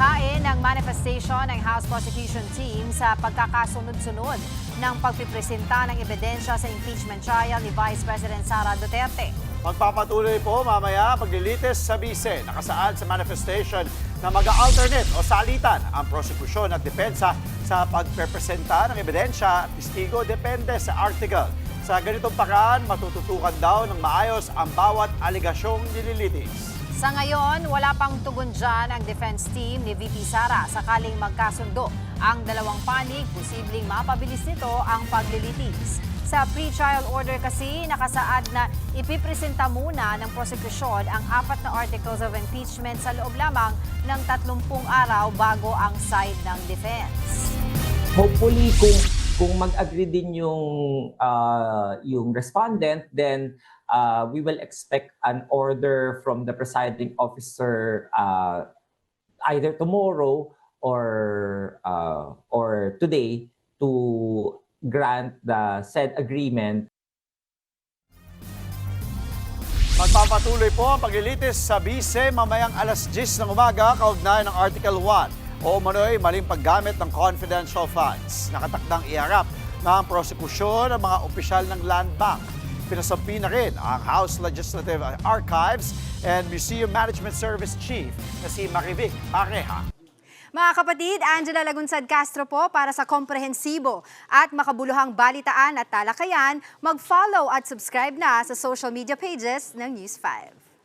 Hain ng manifestation ng House Prosecution Team sa pagkakasunod-sunod ng pagpipresenta ng ebidensya sa impeachment trial ni Vice President Sara Duterte. Magpapatuloy po mamaya paglilitis sa bise. Nakasaad sa manifestation na mag-alternate o salitan ang prosekusyon at depensa sa pagpepresenta ng ebidensya at testigo depende sa article. Sa ganitong paraan, matututukan daw ng maayos ang bawat aligasyong nililitis. Sa ngayon, wala pang tugon dyan ang defense team ni VP Sara. Sakaling magkasundo ang dalawang panig, posibleng mapabilis nito ang paglilitis. Sa pre-trial order kasi, nakasaad na ipipresenta muna ng prosekusyon ang 4 na articles of impeachment sa loob lamang ng 30 araw bago ang side ng defense. Hopefully, kung mag-agree din yung respondent, then we will expect an order from the presiding officer either tomorrow or today to grant the said agreement. Magpapatuloy po ang paglilitis sa bise mamayang alas 10 ng umaga kaugnay ng Article 1 o umano'y maling paggamit ng confidential funds. Nakatakdang iharap ng prosekusyon ang mga opisyal ng Land Bank. Pinasampi na rin ang House Legislative Archives and Museum Management Service Chief na si Marivic Pareha. Mga kapatid, Angela Lagunsad Castro po para sa komprehensibo at makabuluhang balitaan at talakayan. Mag-follow at subscribe na sa social media pages ng News 5.